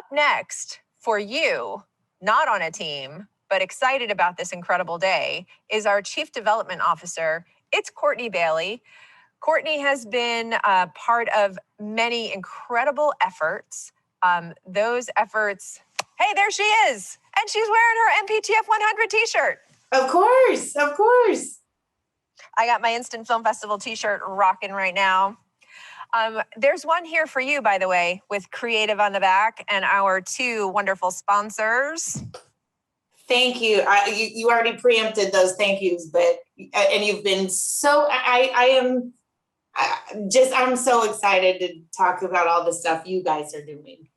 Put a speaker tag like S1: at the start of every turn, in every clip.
S1: Up next for you, not on a team, but excited about this incredible day, is our Chief Development Officer. It's Courtney Bailey. Courtney has been part of many incredible efforts. Those efforts, hey, there she is. And she's wearing her Mptf 100 t-shirt.
S2: Of course, of course.
S1: I got my Instant Film Festival t-shirt rocking right now. There's one here for you, by the way, with Creative on the back and our two wonderful sponsors.
S2: Thank you. You already preempted those thank yous, and you've been so, I'm so excited to talk about all the stuff you guys are doing.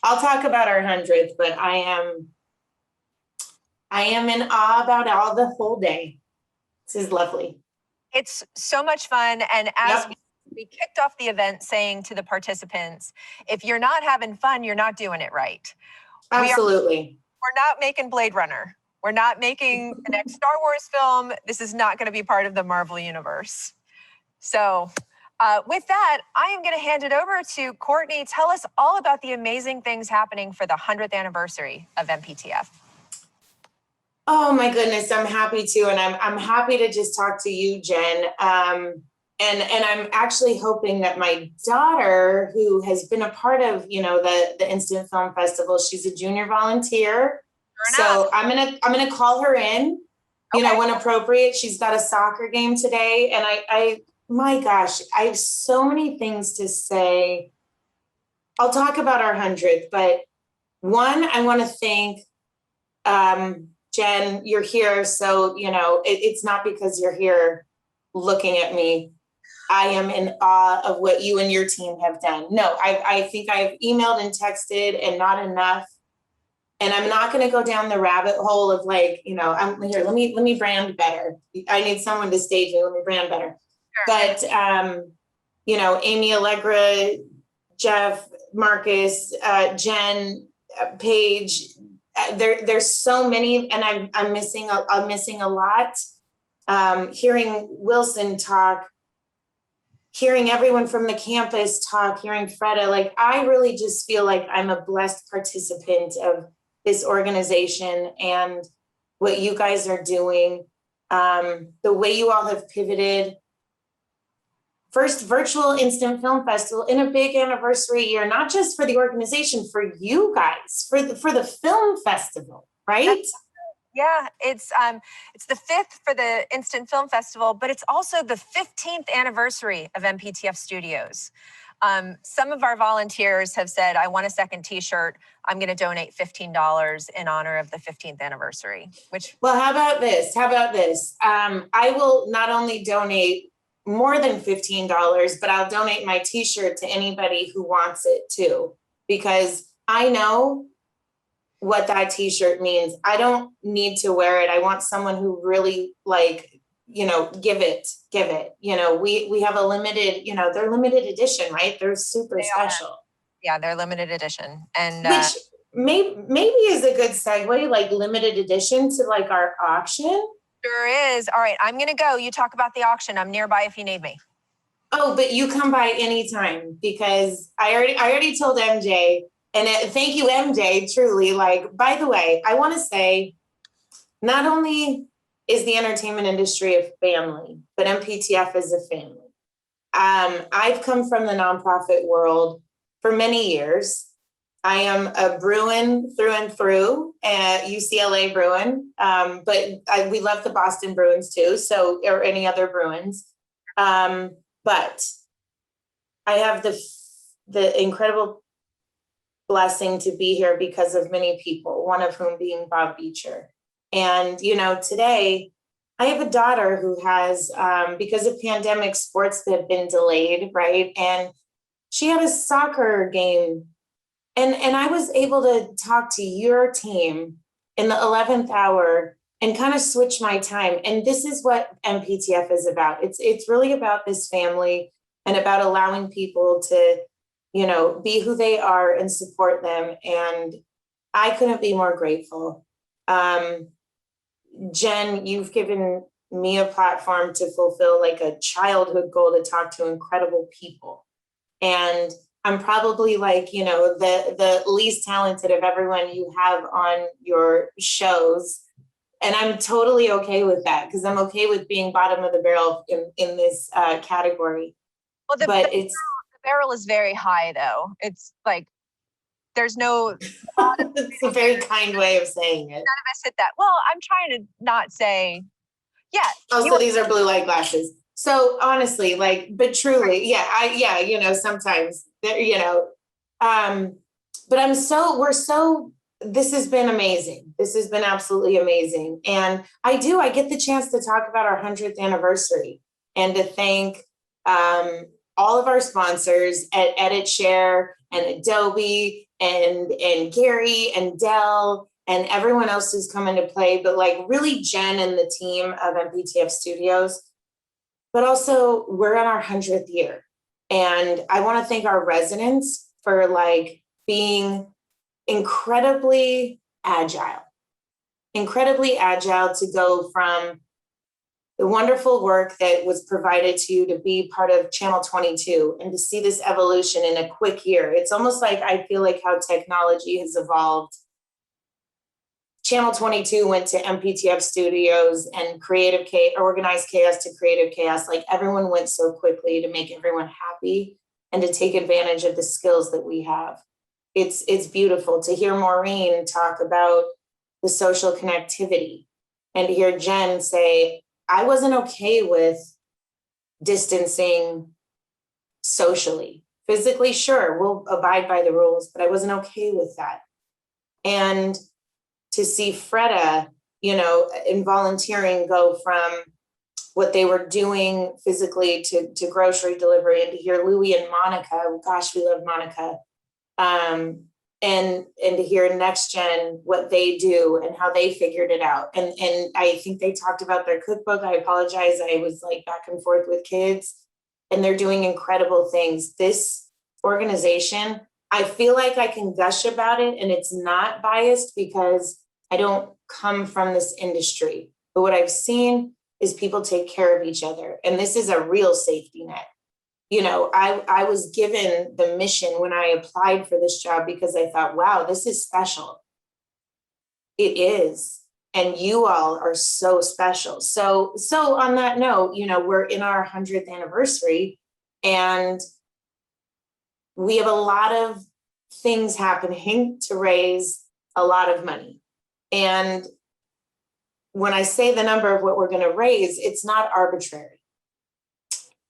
S2: I'll talk about our 100th, but I am in awe about all the whole day. This is lovely.
S1: It's so much fun. And as we kicked off the event saying to the participants, if you're not having fun, you're not doing it right.
S2: Absolutely.
S1: We're not making Blade Runner. We're not making the next Star Wars film. This is not going to be part of the Marvel universe. So with that, I am going to hand it over to Courtney. Tell us all about the amazing things happening for the 100th anniversary of Mptf.
S2: Oh my goodness, I'm happy to, and I'm happy to just talk to you, Jen. And I'm actually hoping that my daughter, who has been a part of, the Instant Film Festival, she's a junior volunteer. So I'm gonna call her in, when appropriate. She's got a soccer game today, and my gosh, I have so many things to say. I'll talk about our 100th, but one, I want to thank Jen. You're here, so it's not because you're here looking at me. I am in awe of what you and your team have done. No, I think I've emailed and texted and not enough. And I'm not going to go down the rabbit hole of I'm here. Let me brand better. I need someone to stage me. Let me brand better. Sure. But Amy, Allegra, Jeff, Marcus, Jen, Paige. There's so many, and I'm missing a lot. Hearing Wilson talk. Hearing everyone from the campus talk, hearing Freda, I really just feel like I'm a blessed participant of this organization and what you guys are doing. The way you all have pivoted. First virtual Instant Film Festival in a big anniversary year, not just for the organization, for you guys, for the film festival, right?
S1: Yeah, it's the 5th for the Instant Film Festival, but it's also the 15th anniversary of Mptf Studios. Some of our volunteers have said, I want a second t-shirt. I'm going to donate $15 in honor of the 15th anniversary,
S2: Well, how about this? I will not only donate more than $15, but I'll donate my t-shirt to anybody who wants it too, because I know what that t-shirt means. I don't need to wear it. I want someone who really give it. We have a limited, they're limited edition, right? They're super special.
S1: Yeah, they're limited edition. And
S2: which maybe is a good segue, limited edition to our auction.
S1: Sure is. All right, I'm gonna go. You talk about the auction. I'm nearby if you need me.
S2: Oh, but you come by anytime, because I already told MJ. And thank you, MJ, truly. By the way, I want to say, not only is the entertainment industry a family, but Mptf is a family. I've come from the nonprofit world for many years. I am a Bruin through and through, UCLA Bruin, but we love the Boston Bruins too, or any other Bruins. But I have the incredible blessing to be here because of many people, one of whom being Bob Beecher. And, today I have a daughter who has, because of pandemic, sports that have been delayed, right? And she had a soccer game. And I was able to talk to your team in the 11th hour and kind of switch my time. And this is what Mptf is about. It's really about this family and about allowing people to be who they are and support them. And I couldn't be more grateful. Jen, you've given me a platform to fulfill a childhood goal to talk to incredible people. And I'm probably like, the least talented of everyone you have on your shows. And I'm totally okay with that because I'm okay with being bottom of the barrel in this category.
S1: Well,
S2: But
S1: the barrel is very high, though. It's like there's no.
S2: it's a very kind way of saying it.
S1: None of us hit that. Well, I'm trying to not say, yeah.
S2: Also, these are blue light glasses. So honestly, but truly, sometimes, but this has been amazing. This has been absolutely amazing. And I get the chance to talk about our 100th anniversary and to thank all of our sponsors at EditShare and Adobe and Gary and Dell and everyone else who's come into play, but really Jen and the team of Mptf Studios. But also we're in our 100th year. And I want to thank our residents for being incredibly agile to go from the wonderful work that was provided to you to be part of Channel 22 and to see this evolution in a quick year. It's almost like I feel like how technology has evolved. Channel 22 went to Mptf Studios and organized chaos to creative chaos. Everyone went so quickly to make everyone happy and to take advantage of the skills that we have. It's beautiful to hear Maureen talk about the social connectivity and to hear Jen say, I wasn't okay with distancing socially. Physically, sure, we'll abide by the rules, but I wasn't okay with that. And to see Freda, in volunteering go from what they were doing physically to grocery delivery, and to hear Louie and Monica, gosh, we love Monica, and to hear Next Gen, what they do and how they figured it out. And I think they talked about their cookbook. I apologize. I was back and forth with kids and they're doing incredible things. This organization, I feel like I can gush about it and it's not biased because I don't come from this industry. But what I've seen is people take care of each other. And this is a real safety net. I was given the mission when I applied for this job because I thought, wow, this is special. It is. And you all are so special. So on that note, we're in our 100th anniversary and we have a lot of things happening to raise a lot of money. And when I say the number of what we're going to raise, it's not arbitrary.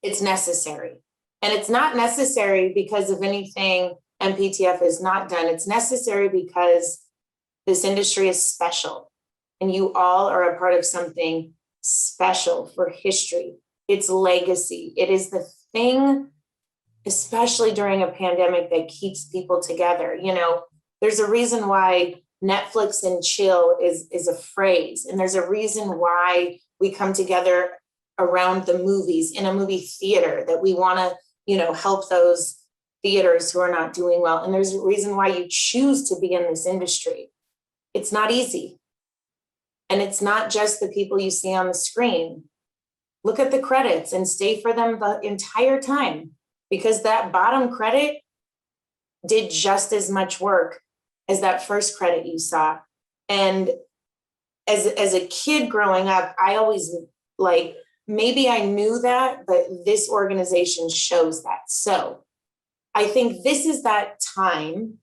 S2: It's necessary. And it's not necessary because of anything Mptf has not done. It's necessary because this industry is special and you all are a part of something special for history. It's legacy. It is the thing, especially during a pandemic, that keeps people together. There's a reason why Netflix and chill is a phrase. And there's a reason why we come together around the movies in a movie theater, that we want to help those theaters who are not doing well. And there's a reason why you choose to be in this industry. It's not easy. And it's not just the people you see on the screen. Look at the credits and stay for them the entire time, because that bottom credit did just as much work as that first credit you saw. And as a kid growing up, I always maybe I knew that, but this organization shows that. So I think this is that time.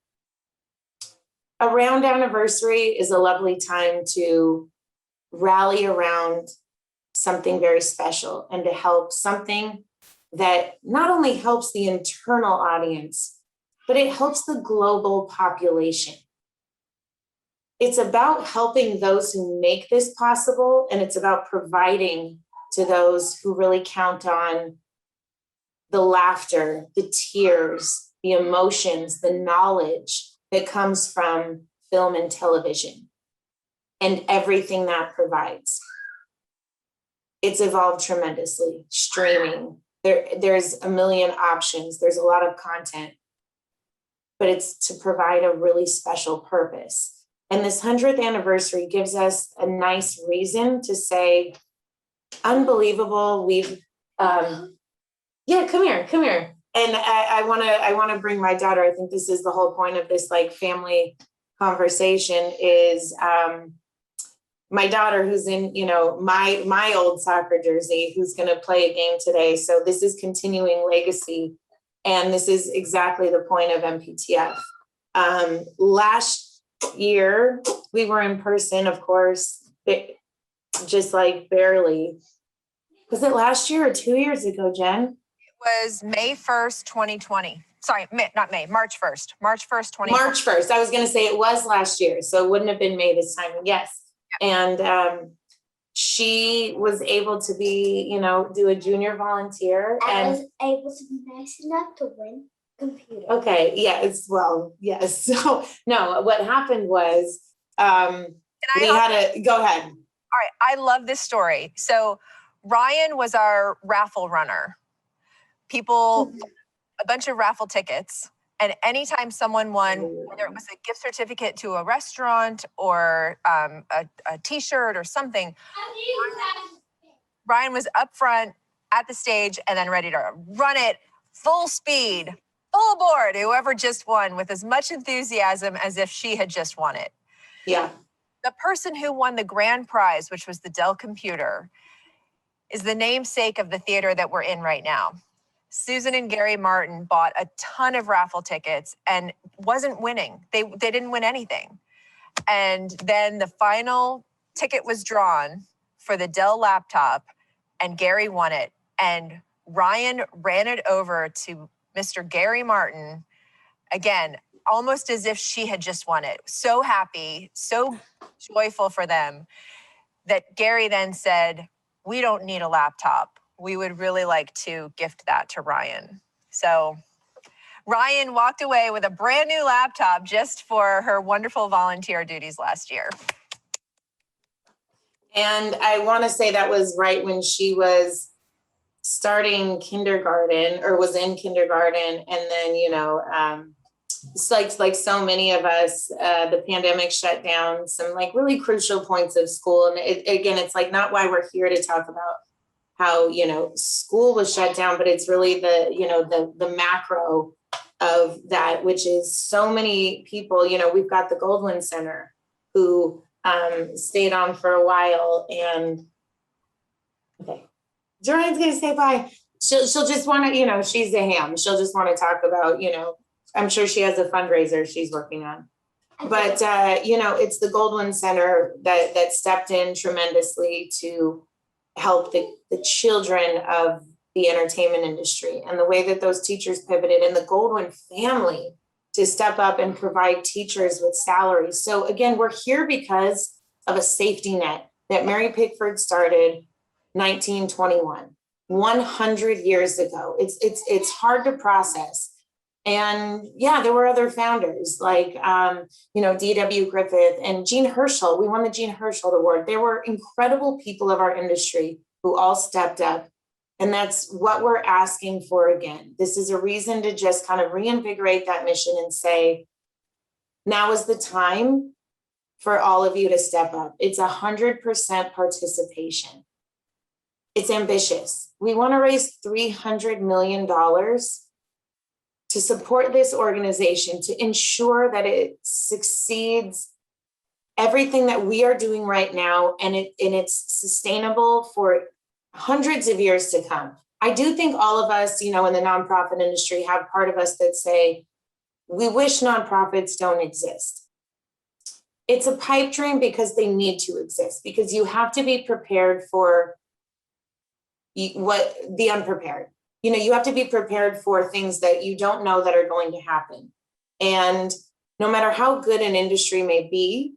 S2: Around anniversary is a lovely time to rally around something very special and to help something that not only helps the internal audience, but it helps the global population. It's about helping those who make this possible, and it's about providing to those who really count on the laughter, the tears, the emotions, the knowledge that comes from film and television and everything that provides. It's evolved tremendously. Streaming, there's a million options. There's a lot of content, but it's to provide a really special purpose. And this 100th anniversary gives us a nice reason to say, unbelievable. We've, come here. And I want to bring my daughter. I think this is the whole point of this like family conversation is my daughter who's in, you know, my old soccer jersey, who's going to play a game today. So this is continuing legacy. And this is exactly the point of MPTF. Last year, we were in person, of course, just like barely. Was it last year or 2 years ago, Jen?
S1: Was May 1st, 2020. Sorry, not May, March 1st. March 1st, 2020.
S2: March 1st. I was going to say it was last year, so it wouldn't have been May this time. Yes. And she was able to be, you know, do a junior volunteer.
S3: I was able to be nice enough to win computer.
S2: Okay. Yeah. Yes. So no, what happened was we had to go ahead.
S1: All right. I love this story. So Ryan was our raffle runner. People, a bunch of raffle tickets. And anytime someone won, whether it was a gift certificate to a restaurant or a t-shirt or something, Ryan was up front at the stage and then ready to run it full speed, full aboard, whoever just won, with as much enthusiasm as if she had just won it.
S2: Yeah.
S1: The person who won the grand prize, which was the Dell computer, is the namesake of the theater that we're in right now. Susan and Gary Martin bought a ton of raffle tickets and wasn't winning. They didn't win anything. And then the final ticket was drawn for the Dell laptop and Gary won it. And Ryan ran it over to Mr. Gary Martin, again, almost as if she had just won it. So happy, so joyful for them that Gary then said, "We don't need a laptop. We would really like to gift that to Ryan." So Ryan walked away with a brand new laptop just for her wonderful volunteer duties last year.
S2: And I want to say that was right when she was starting kindergarten or was in kindergarten. And then, you know, it's like so many of us, the pandemic shut down some like really crucial points of school. And again, it's like not why we're here to talk about how, you know, school was shut down, but it's really the, you know, the macro of that, which is so many people, you know, we've got the Goldwyn Center who stayed on for a while and, okay, Jordan's going to say bye. She'll just want to, you know, she's a ham. She'll just want to talk about, you know, I'm sure she has a fundraiser she's working on. But, you know, it's the Goldwyn Center that stepped in tremendously to help the children of the entertainment industry and the way that those teachers pivoted and the Goldwyn family to step up and provide teachers with salaries. So again, we're here because of a safety net that Mary Pickford started 1921, 100 years ago. It's hard to process. And yeah, there were other founders like, you know, D.W. Griffith and Jean Herschel. We won the Jean Herschel Award. There were incredible people of our industry who all stepped up. And that's what we're asking for again. This is a reason to just kind of reinvigorate that mission and say, now is the time for all of you to step up. It's 100% participation. It's ambitious. We want to raise $300 million to support this organization, to ensure that it succeeds everything that we are doing right now, and it's sustainable for hundreds of years to come. I do think all of us, you know, in the nonprofit industry have part of us that say, we wish nonprofits don't exist. It's a pipe dream because they need to exist, because you have to be prepared for the unprepared. You know, you have to be prepared for things that you don't know that are going to happen. And no matter how good an industry may be,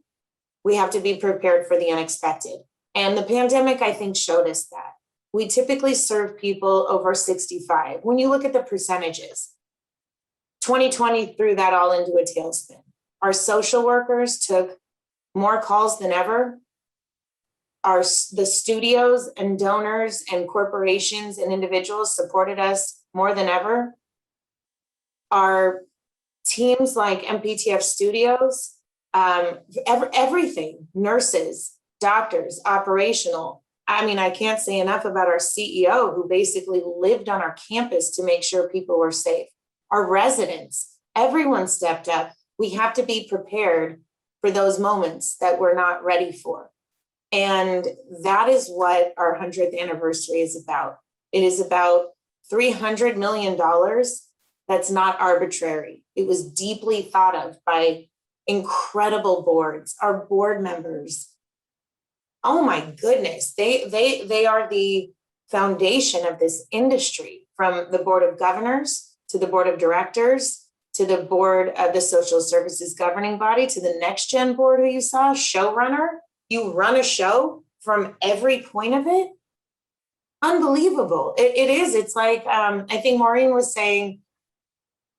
S2: we have to be prepared for the unexpected. And the pandemic, I think, showed us that. We typically serve people over 65. When you look at the percentages, 2020 threw that all into a tailspin. Our social workers took more calls than ever. The studios and donors and corporations and individuals supported us more than ever. Our teams like Mptf Studios, everything, nurses, doctors, operational, I mean, I can't say enough about our CEO, who basically lived on our campus to make sure people were safe. Our residents, everyone stepped up. We have to be prepared for those moments that we're not ready for. And that is what our 100th anniversary is about. It is about $300 million. That's not arbitrary. It was deeply thought of by incredible boards, our board members. Oh my goodness, they are the foundation of this industry, from the board of governors to the board of directors to the board of the social services governing body to the next gen board who you saw, showrunner. You run a show from every point of it. Unbelievable. It is. It's like, I think Maureen was saying,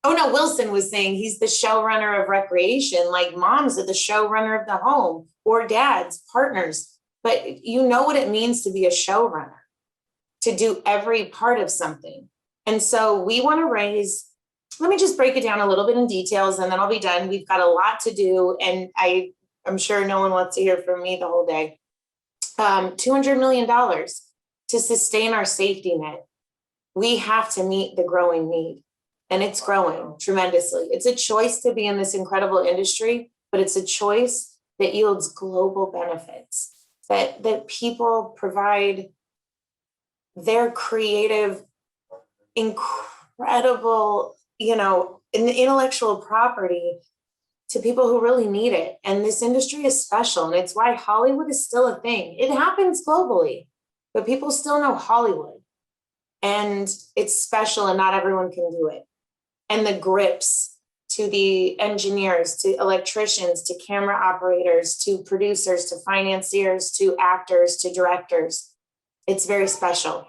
S2: oh no, Wilson was saying he's the showrunner of recreation, like moms are the showrunner of the home, or dads, partners. But you know what it means to be a showrunner, to do every part of something. And so we want to raise, let me just break it down a little bit in details and then I'll be done. We've got a lot to do. And I'm sure no one wants to hear from me the whole day. $200 million to sustain our safety net. We have to meet the growing need, and it's growing tremendously. It's a choice to be in this incredible industry, but it's a choice that yields global benefits, that people provide their creative, incredible, intellectual property to people who really need it. And this industry is special, and it's why Hollywood is still a thing. It happens globally, but people still know Hollywood, and it's special and not everyone can do it. And the grips to the engineers, to electricians, to camera operators, to producers, to financiers, to actors, to directors, it's very special.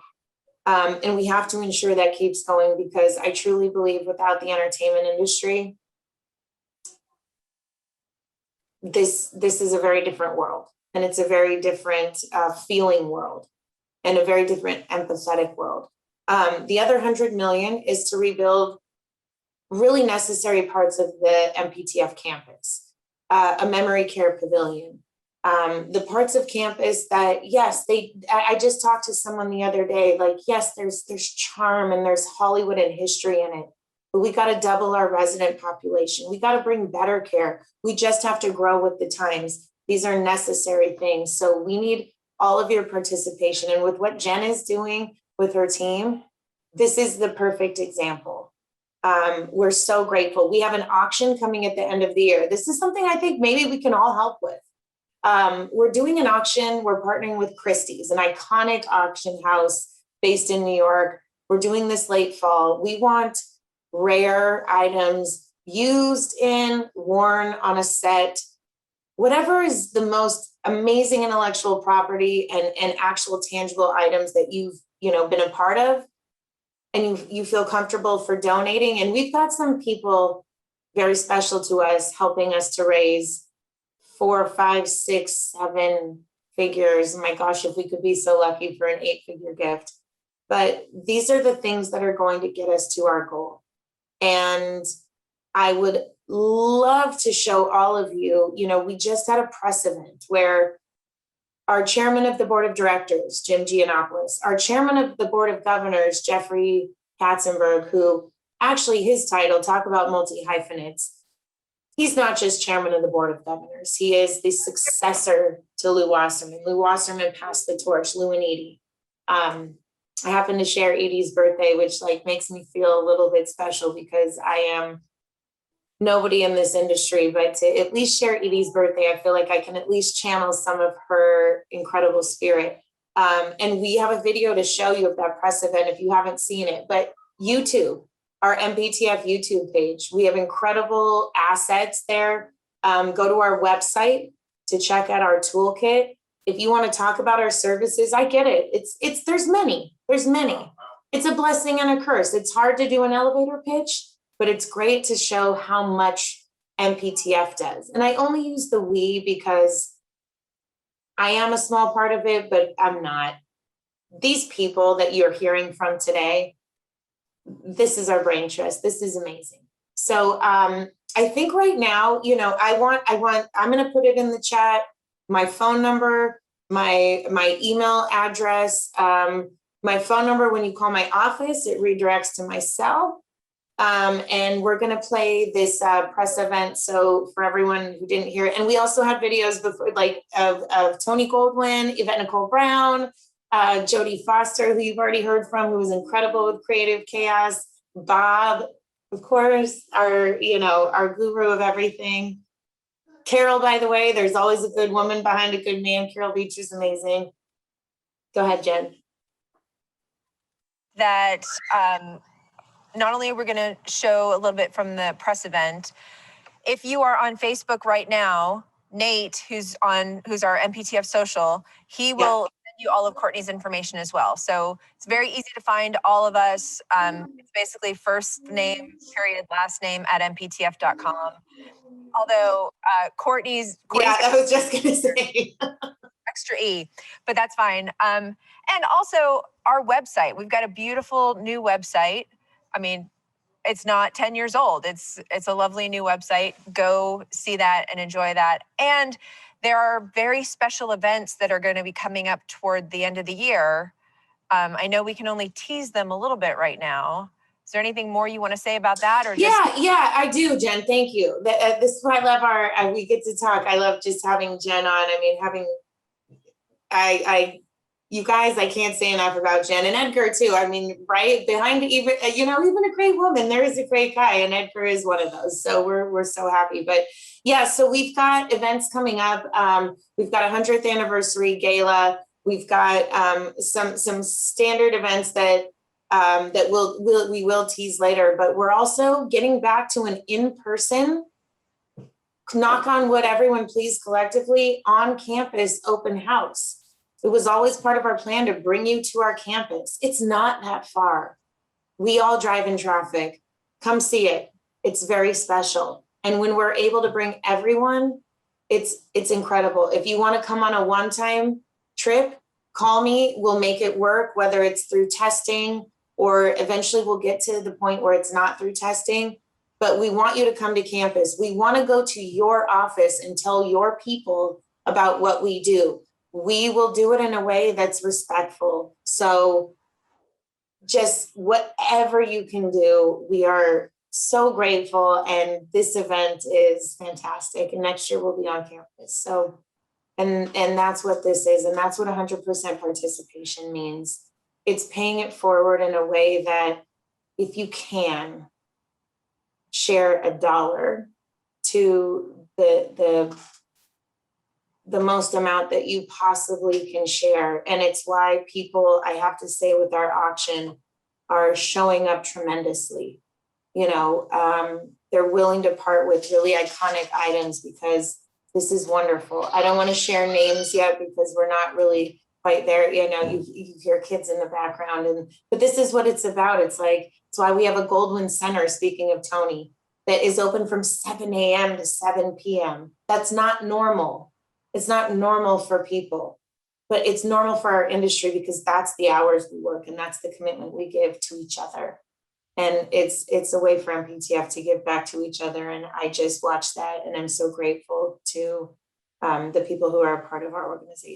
S2: And we have to ensure that keeps going, because I truly believe without the entertainment industry, this is a very different world, and it's a very different feeling world, and a very different empathetic world. The other 100 million is to rebuild really necessary parts of the Mptf campus, a memory care pavilion, the parts of campus that, yes, I just talked to someone the other day, like, yes, there's charm and there's Hollywood and history in it, but we got to double our resident population. We got to bring better care. We just have to grow with the times. These are necessary things. So we need all of your participation. And with what Jen is doing with her team, this is the perfect example. We're so grateful. We have an auction coming at the end of the year. This is something I think maybe we can all help with. We're doing an auction. We're partnering with Christie's, an iconic auction house based in New York. We're doing this late fall. We want rare items, used in, worn on a set, whatever is the most amazing intellectual property and actual tangible items that you've been a part of, and you feel comfortable for donating. And we've got some people very special to us helping us to raise 4, 5, 6, 7 figures. My gosh, if we could be so lucky for an 8-figure gift. But these are the things that are going to get us to our goal. And I would love to show all of you, we just had a press event where our chairman of the board of directors, Jim Giannopoulos, our chairman of the board of governors, Jeffrey Katzenberg, who actually his title, talk about multi-hyphenates, he's not just chairman of the board of governors. He is the successor to Lou Wasserman. Lou Wasserman passed the torch, Lou and Edie. I happen to share Edie's birthday, which makes me feel a little bit special because I am nobody in this industry, but to at least share Edie's birthday, I feel like I can at least channel some of her incredible spirit. And we have a video to show you of that press event if you haven't seen it, but YouTube, our Mptf YouTube page, we have incredible assets there. Go to our website to check out our toolkit. If you want to talk about our services, I get it. There's many. It's a blessing and a curse. It's hard to do an elevator pitch, but it's great to show how much Mptf does. And I only use the we because I am a small part of it, but I'm not. These people that you're hearing from today, this is our brain trust. This is amazing. So I think right now, I'm going to put it in the chat, my phone number, my email address, my phone number. When you call my office, it redirects to my cell. And we're going to play this press event. So for everyone who didn't hear it, and we also had videos before, like of Tony Goldwyn, Yvette Nicole Brown, Jodie Foster, who you've already heard from, who was incredible with Creative Chaos, Bob, of course, our guru of everything. Carol, by the way, there's always a good woman behind a good man. Carol Beach is amazing. Go ahead, Jen.
S1: That not only are we going to show a little bit from the press event, if you are on Facebook right now, Nate, who's our Mptf social, he will send you all of Courtney's information as well. So it's very easy to find all of us. It's basically first name, period, last name at mptf.com. Although Courtney's
S2: Yeah, I was just going to say.
S1: extra E, but that's fine. And also our website. We've got a beautiful new website. I mean, it's not 10 years old. It's a lovely new website. Go see that and enjoy that. And there are very special events that are going to be coming up toward the end of the year. I know we can only tease them a little bit right now. Is there anything more you want to say about that? Or just
S2: Yeah, I do, Jen. Thank you. This is why I love we get to talk. I love just having Jen on. I mean, you guys, I can't say enough about Jen and Edgar too. I mean, right behind even a great woman, there is a great guy, and Edgar is one of those. So we're so happy. But yeah, so we've got events coming up. We've got a 100th anniversary gala. We've got some standard events that we will tease later. But we're also getting back to an in-person, knock on wood, everyone please, collectively, on campus open house. It was always part of our plan to bring you to our campus. It's not that far. We all drive in traffic. Come see it. It's very special. And when we're able to bring everyone, it's incredible. If you want to come on a one-time trip, call me. We'll make it work, whether it's through testing or eventually we'll get to the point where it's not through testing. But we want you to come to campus. We want to go to your office and tell your people about what we do. We will do it in a way that's respectful. So just whatever you can do, we are so grateful. And this event is fantastic. And next year we'll be on campus. So, and that's what this is. And that's what 100% participation means. It's paying it forward in a way that if you can share $1 to the most amount that you possibly can share. And it's why people, I have to say, with our auction are showing up tremendously. They're willing to part with really iconic items because this is wonderful. I don't want to share names yet because we're not really quite there. You hear kids in the background, but this is what it's about. It's why we have a Goldwyn Center, speaking of Tony, that is open from 7 a.m. to 7 p.m. That's not normal. It's not normal for people, but it's normal for our industry because that's the hours we work and that's the commitment we give to each other. And it's a way for Mptf to give back to each other. And I just watched that and I'm so grateful to the people who are a part of our organization.